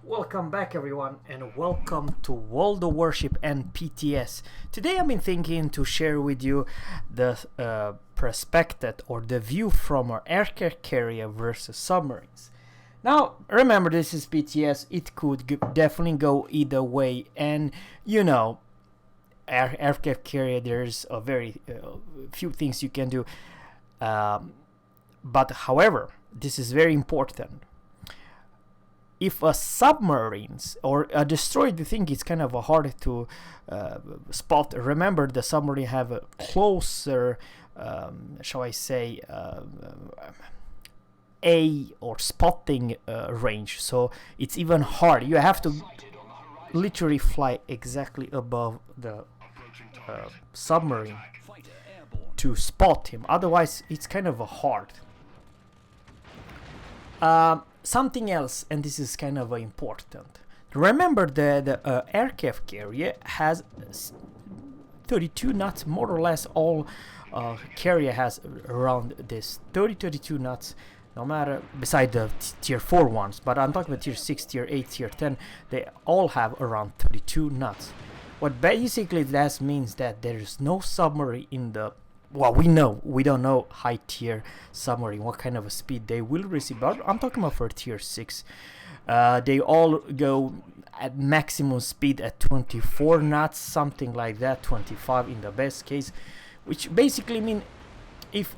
Welcome back everyone and welcome to World of Warship and PTS. Today I've been thinking to share with you the perspective or the view from our aircraft carrier versus submarines. Now remember, this is PTS, it could definitely go either way, and you know, aircraft carrier, there's a very few things you can do, but however, this is very important. If a submarines or a destroyer, you think it's kind of hard to spot. Remember, the submarine have a closer, shall I say, a or spotting range, so it's even hard. You have to literally fly exactly above the submarine to spot him. Otherwise, it's kind of hard. Something else, and this is kind of important. Remember, the aircraft carrier has 32 knots, more or less. All carrier has around this 32 knots. No matter, beside the tier 4 ones, but I'm talking about tier 6, tier 8, tier 10. They all have around 32 knots. What basically that means that there is no submarine in the, well, we don't know high tier submarine what kind of a speed they will receive, but I'm talking about for tier 6. They all go at maximum speed at 24 knots, something like that, 25 in the best case, which basically mean if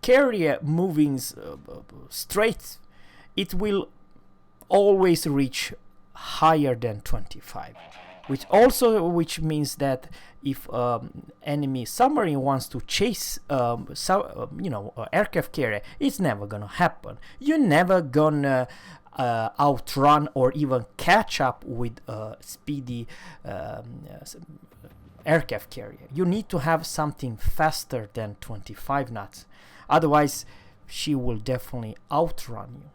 carrier moving straight, it will always reach higher than 25, which means that if enemy submarine wants to chase aircraft carrier, it's never gonna happen. You're never gonna outrun or even catch up with speedy aircraft carrier. You need to have something faster than 25 knots, otherwise she will definitely outrun you.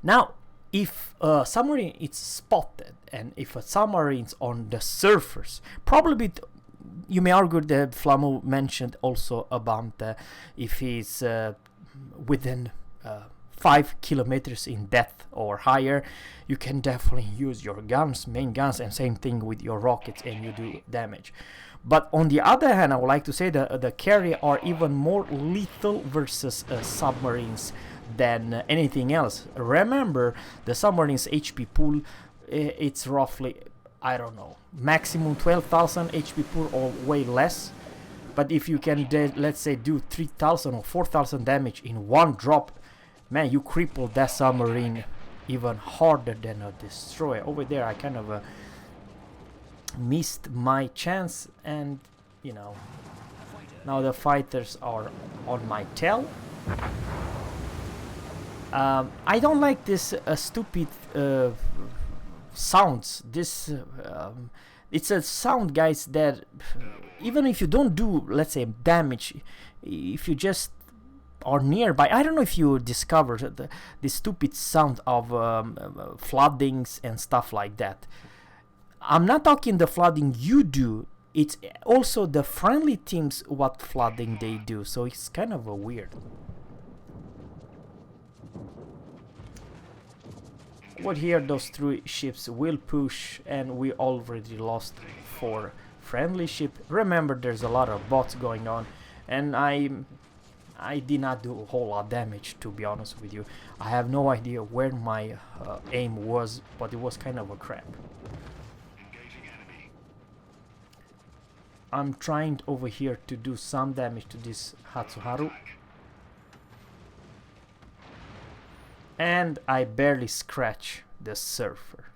Now, if a submarine is spotted and if a submarine's on the surface, probably you may argue that Flamu mentioned also about if he's within 5 kilometers in depth or higher, you can definitely use your guns, main guns, and same thing with your rockets, and you do damage. But on the other hand, I would like to say that the carrier are even more lethal versus submarines than anything else. Remember, the submarine's HP pool, it's roughly, I don't know, maximum 12,000 HP pool or way less. But if you can, let's say, do 3,000 or 4,000 damage in one drop, man, you cripple that submarine even harder than a destroyer. Over there, I kind of missed my chance, and you know, now the fighters are on my tail. I don't like this stupid sounds. This it's a sound, guys, that even if you don't do, let's say, damage, if you just are nearby, I don't know if you discovered the stupid sound of floodings and stuff like that. I'm not talking the flooding you do, it's also the friendly teams what flooding they do, so it's kind of a weird. Over here, those 3 ships will push, and we already lost 4 friendly ship. Remember, there's a lot of bots going on, and I did not do a whole lot of damage, to be honest with you. I have no idea where my aim was, but it was kind of a crap. I'm trying over here to do some damage to this Hatsuharu, and I barely scratch the surfer.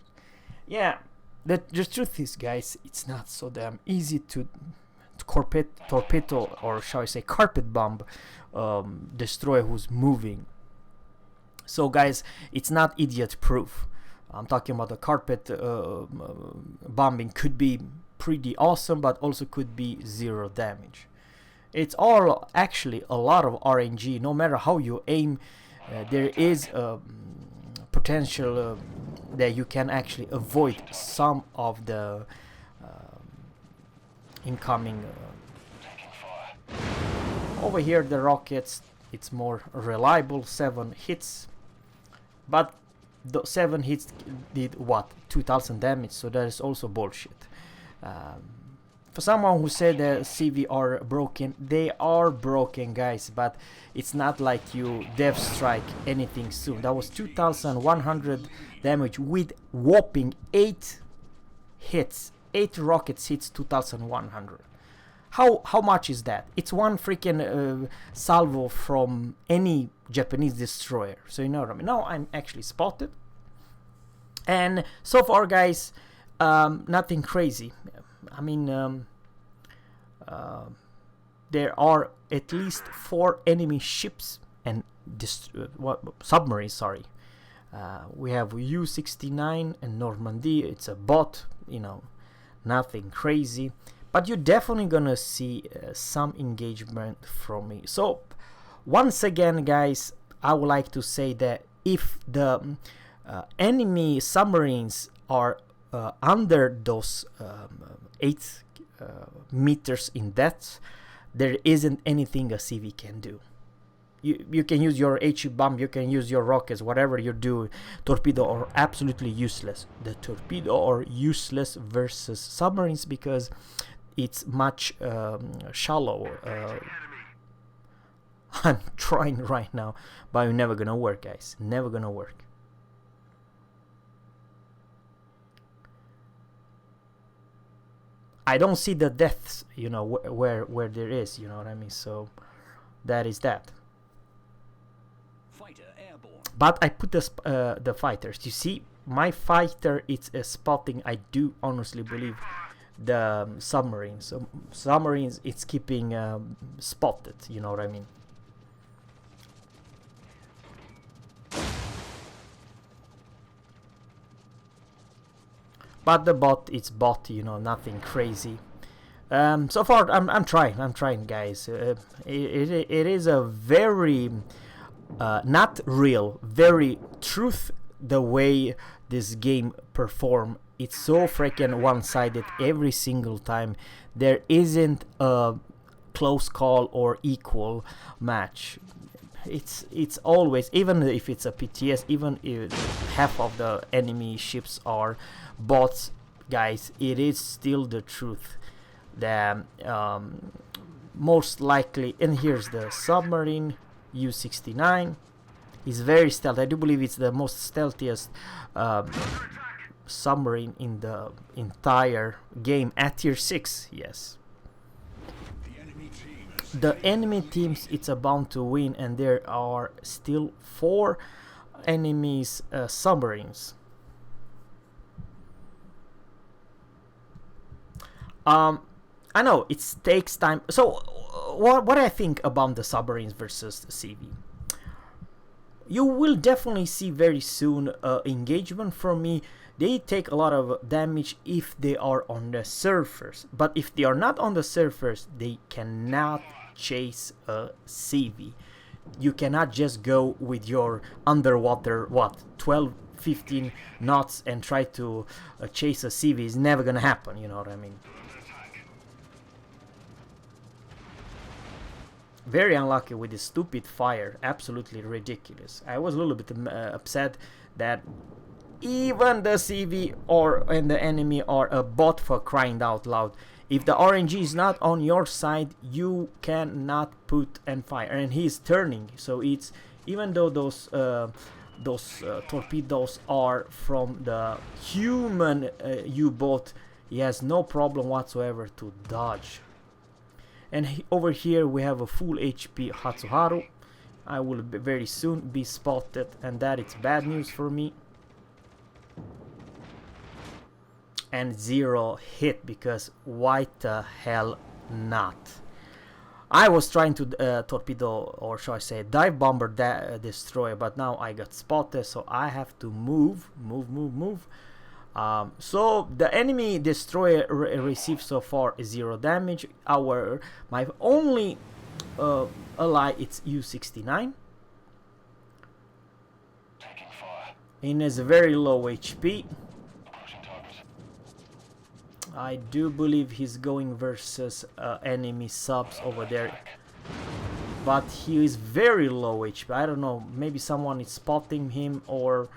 Yeah, the truth is, guys, it's not so damn easy to torpedo, or shall I say carpet bomb, destroyer who's moving. So guys, it's not idiot proof. I'm talking about the carpet bombing could be pretty awesome, but also could be 0 damage. It's all actually a lot of RNG. No matter how you aim, there is a potential that you can actually avoid some of the incoming. Over here, the rockets, it's more reliable, 7 hits, but 7 hits did what, 2000 damage, so that is also bullshit. For someone who said that CV are broken, they are broken, guys, but it's not like you dev strike anything soon. That was 2100 damage with whopping 8 hits. 8 rockets hits 2100. How much is that? It's one freaking salvo from any Japanese destroyer. So you know what I mean. Now I'm actually spotted, and so far, guys, nothing crazy. I mean, there are at least 4 enemy ships and submarines. Sorry, we have U-69 and Normandy. It's a bot, you know, nothing crazy. But you're definitely gonna see some engagement from me. So once again, guys, I would like to say that if the enemy submarines are under those 8 meters in depth, there isn't anything a CV can do. You can use your HE bomb, you can use your rockets, whatever you do. Torpedo are absolutely useless. The torpedo are useless versus submarines because it's much shallow. I'm trying right now, but it's never gonna work, guys. Never gonna work. I don't see the deaths, you know, where there is, you know what I mean. So that is that. Fighter airborne. But I put the fighters. You see, my fighter it's spotting. I do honestly believe the submarines. So submarines, it's keeping spotted. You know what I mean. But the bot, it's bot, you know, nothing crazy. So far, I'm trying, guys. It is a very not real, very truth the way this game perform. It's so freaking one-sided every single time. There isn't a close call or equal match. It's always, even if it's a PTS, even if half of the enemy ships are bots, guys, it is still the truth. The most likely, and here's the submarine U-69 is very stealthy. I do believe it's the most stealthiest submarine in the entire game at tier 6. Yes, the enemy teams, it's bound to win, and there are still 4 enemies submarines. I know it takes time. So what I think about the submarines versus the CV, you will definitely see very soon engagement from me. They take a lot of damage if they are on the surface, but if they are not on the surface, they cannot chase a CV. You cannot just go with your underwater 12-15 knots and try to chase a CV. It's never gonna happen, you know what I mean. Very unlucky with this stupid fire, absolutely ridiculous. I was a little bit upset that even the CV and the enemy are a bot, for crying out loud. If the RNG is not on your side, you cannot put and fire, and he is turning. So it's, even though those torpedoes are from the human U-boat, he has no problem whatsoever to dodge. And over here we have a full HP Hatsuharu. I will very soon be spotted, and that is bad news for me. And 0 hit, because why the hell not? I was trying to torpedo, or shall I say dive bomber that destroyer, but now I got spotted, so I have to move. So the enemy destroyer received so far 0 damage. My only ally, it's U-69, and is very low HP. I do believe he's going versus enemy subs over there, but he is very low HP. I don't know, maybe someone is spotting him, or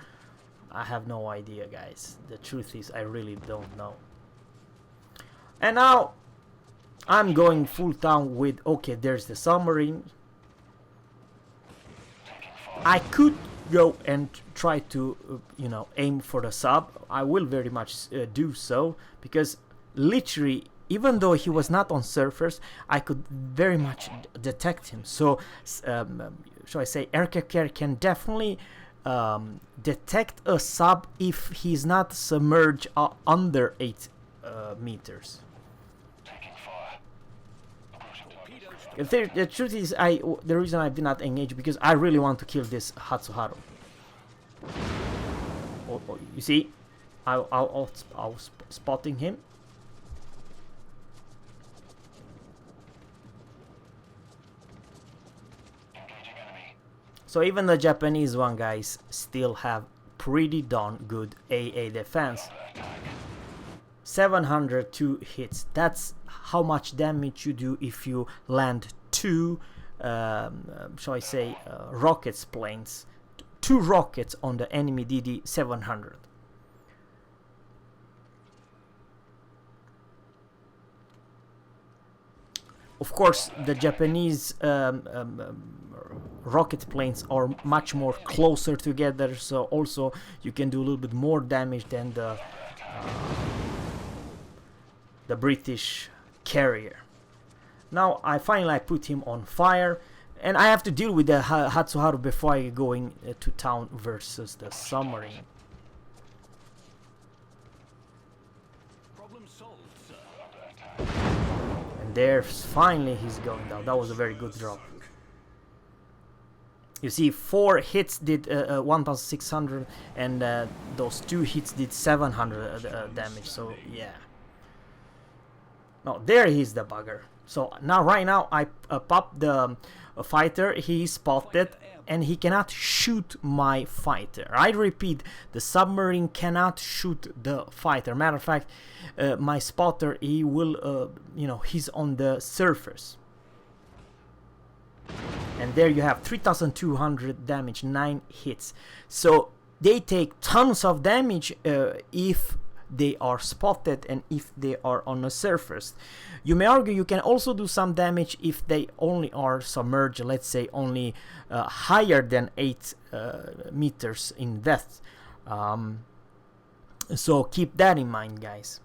I have no idea, guys. The truth is, I really don't know. And now I'm going full town with, okay, there's the submarine. I could go and try to, you know, aim for the sub. I will very much do so, because literally, even though he was not on surface, I could very much detect him. So, shall I say, aircraft carrier can definitely detect a sub if he's not submerged under 8 meters. The truth is, the reason I did not engage, because I really want to kill this Hatsuharu. You see, I was spotting him. So even the Japanese one, guys, still have pretty darn good AA defense. 702 hits. That's how much damage you do if you land 2, shall I say, rockets planes. 2 rockets on the enemy DD 700. Of course, the Japanese rocket planes are much more closer together, so also you can do a little bit more damage than the British carrier. Now I finally put him on fire, and I have to deal with the Hatsuharu before I going to town versus the submarine. Problem solved, sir. And there's finally he's going down. That was a very good drop. You see, 4 hits did 1,600, and those 2 hits did 700 damage. So yeah. No, there he's the bugger. So now, right now, I pop the fighter. He spotted, and he cannot shoot my fighter. I repeat, the submarine cannot shoot the fighter. Matter of fact, my spotter, he will, you know, he's on the surface. And there you have 3,200 damage, 9 hits. So they take tons of damage if they are spotted and if they are on the surface. You may argue you can also do some damage if they only are submerged, let's say only higher than 8 meters in depth. So keep that in mind, guys.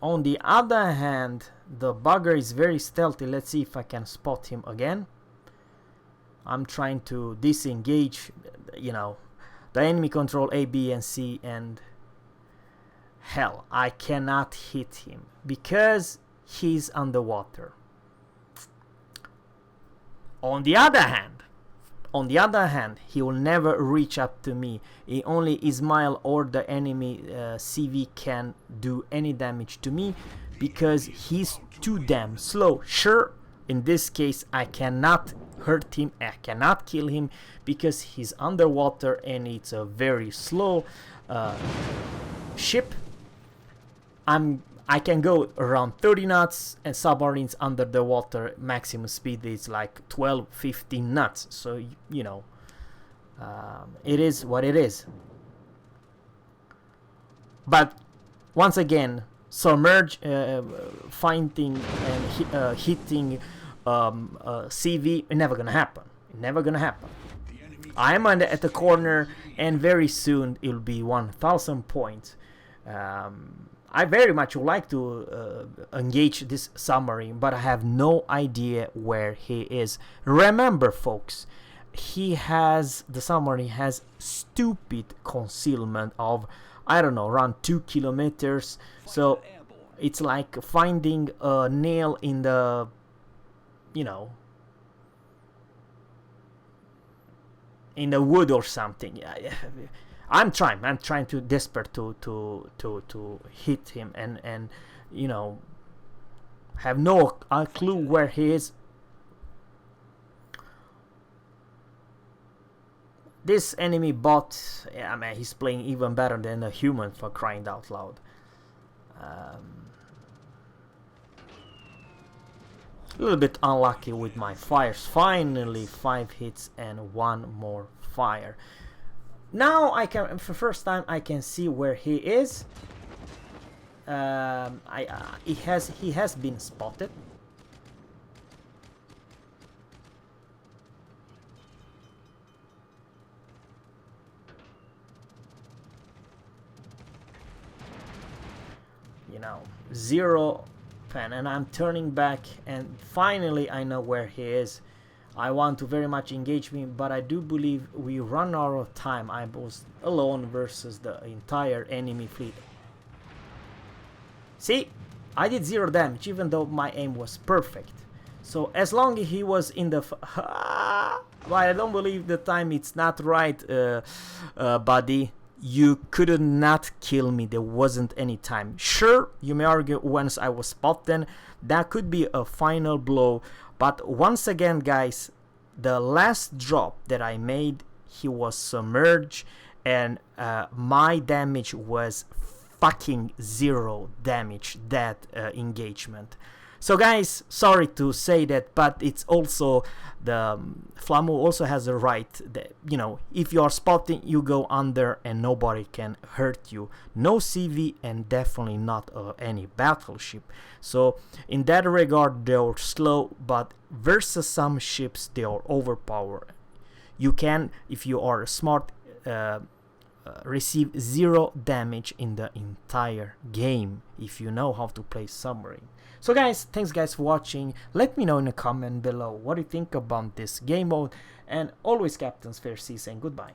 On the other hand, the bugger is very stealthy. Let's see if I can spot him again. I'm trying to disengage, you know, the enemy control A, B, and C, and hell, I cannot hit him because he's underwater. On the other hand, he will never reach up to me. Only Ismail or the enemy CV can do any damage to me because he's too damn slow. Sure, in this case, I cannot hurt him, I cannot kill him because he's underwater and it's a very slow ship. I can go around 30 knots, and submarines under the water maximum speed is like 12-15 knots. So you know, it is what it is. But once again, submerge, finding and hitting CV, never gonna happen. Never gonna happen. I'm at the corner, and very soon it'll be 1,000 points. I very much would like to engage this submarine, but I have no idea where he is. Remember, folks, the submarine has stupid concealment of, I don't know, around 2 kilometers. So it's like finding a nail in the, you know, in the wood or something. I'm trying to desperate to hit him and you know, have no clue where he is. This enemy bot, yeah, man, he's playing even better than a human, for crying out loud. A little bit unlucky with my fires. Finally 5 hits and 1 more fire. Now I can, for the first time, I can see where he is. He has been spotted. You know, zero pen, and I'm turning back, and finally I know where he is. I want to very much engage me, but I do believe we run out of time. I was alone versus the entire enemy fleet. See, I did 0 damage, even though my aim was perfect. So as long as he was in the... But I don't believe the time, it's not right, buddy. You could not kill me, there wasn't any time. Sure, you may argue once I was spotted, that could be a final blow. But once again, guys, the last drop that I made, he was submerged, and my damage was fucking 0 damage that engagement. So guys, sorry to say that, but it's also the Flamu also has a right that, you know, if you are spotting, you go under and nobody can hurt you. No CV and definitely not any battleship. So in that regard, they're slow, but versus some ships, they are overpowered. You can, if you are smart, receive 0 damage in the entire game if you know how to play submarine. So guys, thanks guys for watching. Let me know in the comment below what you think about this game mode, and always Captain's Fair Sea saying goodbye.